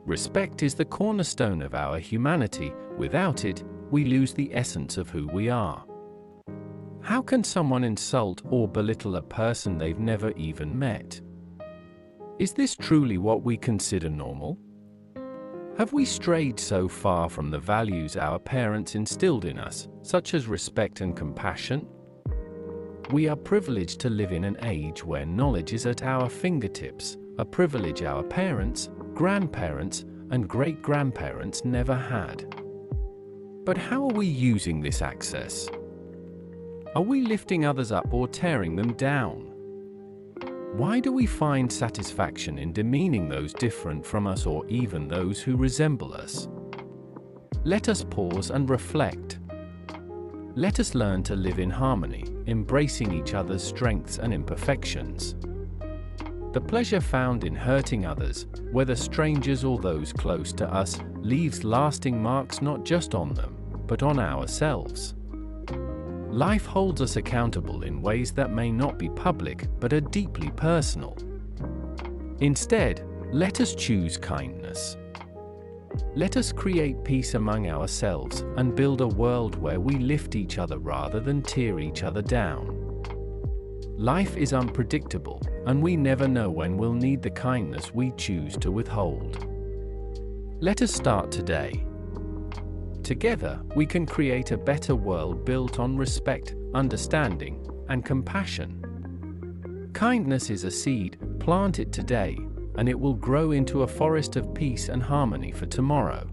Respect is the cornerstone of our humanity. Without it, we lose the essence of who we are. How can someone insult or belittle a person they've never even met? Is this truly what we consider normal? Have we strayed so far from the values our parents instilled in us, such as respect and compassion? We are privileged to live in an age where knowledge is at our fingertips, a privilege our parents, grandparents, and great-grandparents never had. But how are we using this access? Are we lifting others up or tearing them down? Why do we find satisfaction in demeaning those different from us or even those who resemble us? Let us pause and reflect. Let us learn to live in harmony, embracing each other's strengths and imperfections. The pleasure found in hurting others, whether strangers or those close to us, leaves lasting marks not just on them, but on ourselves. Life holds us accountable in ways that may not be public, but are deeply personal. Instead, let us choose kindness. Let us create peace among ourselves and build a world where we lift each other rather than tear each other down. Life is unpredictable, and we never know when we'll need the kindness we choose to withhold. Let us start today. Together, we can create a better world built on respect, understanding, and compassion. Kindness is a seed. Plant it today, and it will grow into a forest of peace and harmony for tomorrow.